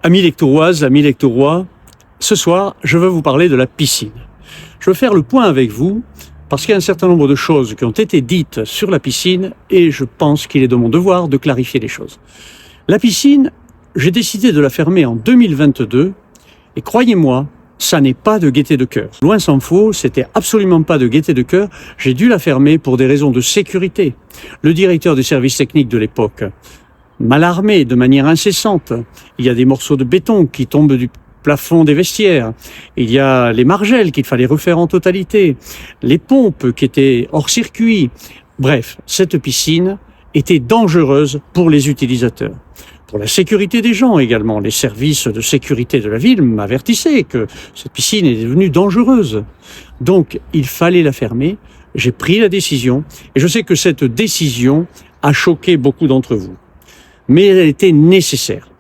Amis lectoroises, amis lectorois, ce soir, je veux vous parler de la piscine. Je veux faire le point avec vous parce qu'il y a un certain nombre de choses qui ont été dites sur la piscine et je pense qu'il est de mon devoir de clarifier les choses. La piscine, j'ai décidé de la fermer en 2022 et croyez-moi, ça n'est pas de gaieté de cœur. Loin s'en faut, c'était absolument pas de gaieté de cœur. J'ai dû la fermer pour des raisons de sécurité. Le directeur des services techniques de l'époque m'alarmait de manière incessante. Il y a des morceaux de béton qui tombent du plafond des vestiaires. Il y a les margelles qu'il fallait refaire en totalité. Les pompes qui étaient hors circuit. Bref, cette piscine était dangereuse pour les utilisateurs. Pour la sécurité des gens également. Les services de sécurité de la ville m'avertissaient que cette piscine est devenue dangereuse. Donc, il fallait la fermer. J'ai pris la décision et je sais que cette décision a choqué beaucoup d'entre vous. Mais elle était nécessaire.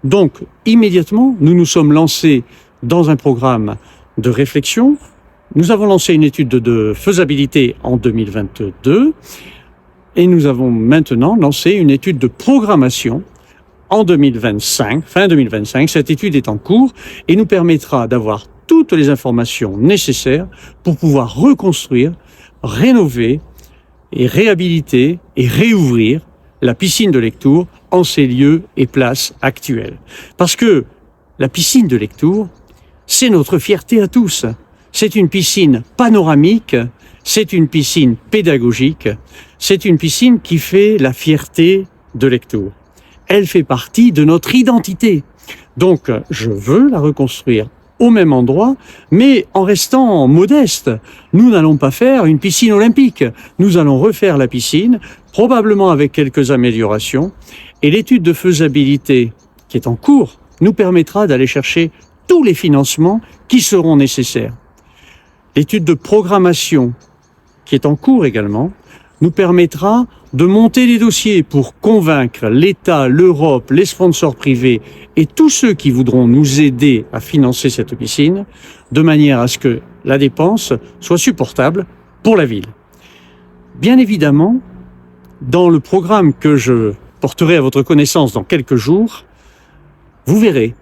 Donc, immédiatement, nous nous sommes lancés dans un programme de réflexion. Nous avons lancé une étude de faisabilité en 2022 et nous avons maintenant lancé une étude de programmation en 2025, fin 2025. Cette étude est en cours et nous permettra d'avoir toutes les informations nécessaires pour pouvoir reconstruire, rénover et réhabiliter et réouvrir la piscine de Lectoure en ses lieux et places actuels. Parce que la piscine de Lectoure, c'est notre fierté à tous. C'est une piscine panoramique, c'est une piscine pédagogique, c'est une piscine qui fait la fierté de Lectoure. Elle fait partie de notre identité. Donc, je veux la reconstruire au même endroit, mais en restant modeste. Nous n'allons pas faire une piscine olympique. Nous allons refaire la piscine, probablement avec quelques améliorations. Et l'étude de faisabilité qui est en cours nous permettra d'aller chercher tous les financements qui seront nécessaires. L'étude de programmation qui est en cours également nous permettra de monter les dossiers pour convaincre l'État, l'Europe, les sponsors privés et tous ceux qui voudront nous aider à financer cette piscine, de manière à ce que la dépense soit supportable pour la ville. Bien évidemment, dans le programme que je porterai à votre connaissance dans quelques jours, vous verrez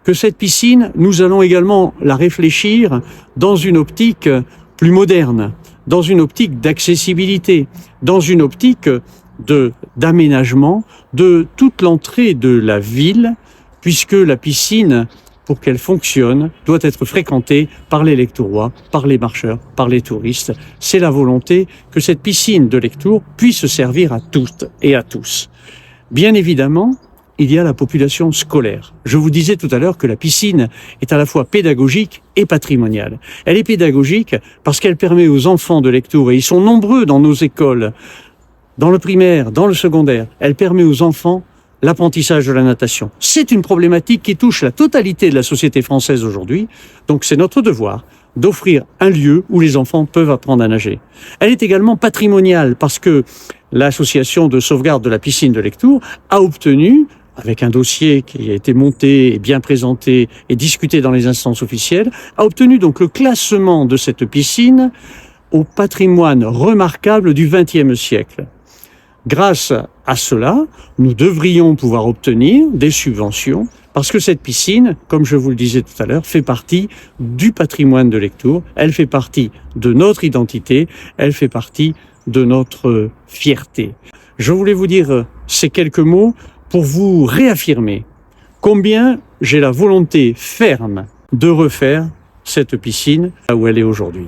que cette piscine, nous allons également la réfléchir dans une optique plus moderne, dans une optique d'accessibilité, dans une optique d'aménagement de toute l'entrée de la ville, puisque la piscine, pour qu'elle fonctionne, doit être fréquentée par les Lectorois, par les marcheurs, par les touristes. C'est la volonté que cette piscine de Lectoure puisse servir à toutes et à tous. Bien évidemment, il y a la population scolaire. Je vous disais tout à l'heure que la piscine est à la fois pédagogique et patrimoniale. Elle est pédagogique parce qu'elle permet aux enfants de Lectoure, et ils sont nombreux dans nos écoles, dans le primaire, dans le secondaire, elle permet aux enfants l'apprentissage de la natation. C'est une problématique qui touche la totalité de la société française aujourd'hui, donc c'est notre devoir d'offrir un lieu où les enfants peuvent apprendre à nager. Elle est également patrimoniale parce que l'association de sauvegarde de la piscine de Lectoure a obtenu, avec un dossier qui a été monté et bien présenté et discuté dans les instances officielles, a obtenu donc le classement de cette piscine au patrimoine remarquable du XXe siècle. Grâce à cela, nous devrions pouvoir obtenir des subventions parce que cette piscine, comme je vous le disais tout à l'heure, fait partie du patrimoine de Lectoure, elle fait partie de notre identité, elle fait partie de notre fierté. Je voulais vous dire ces quelques mots pour vous réaffirmer combien j'ai la volonté ferme de refaire cette piscine là où elle est aujourd'hui.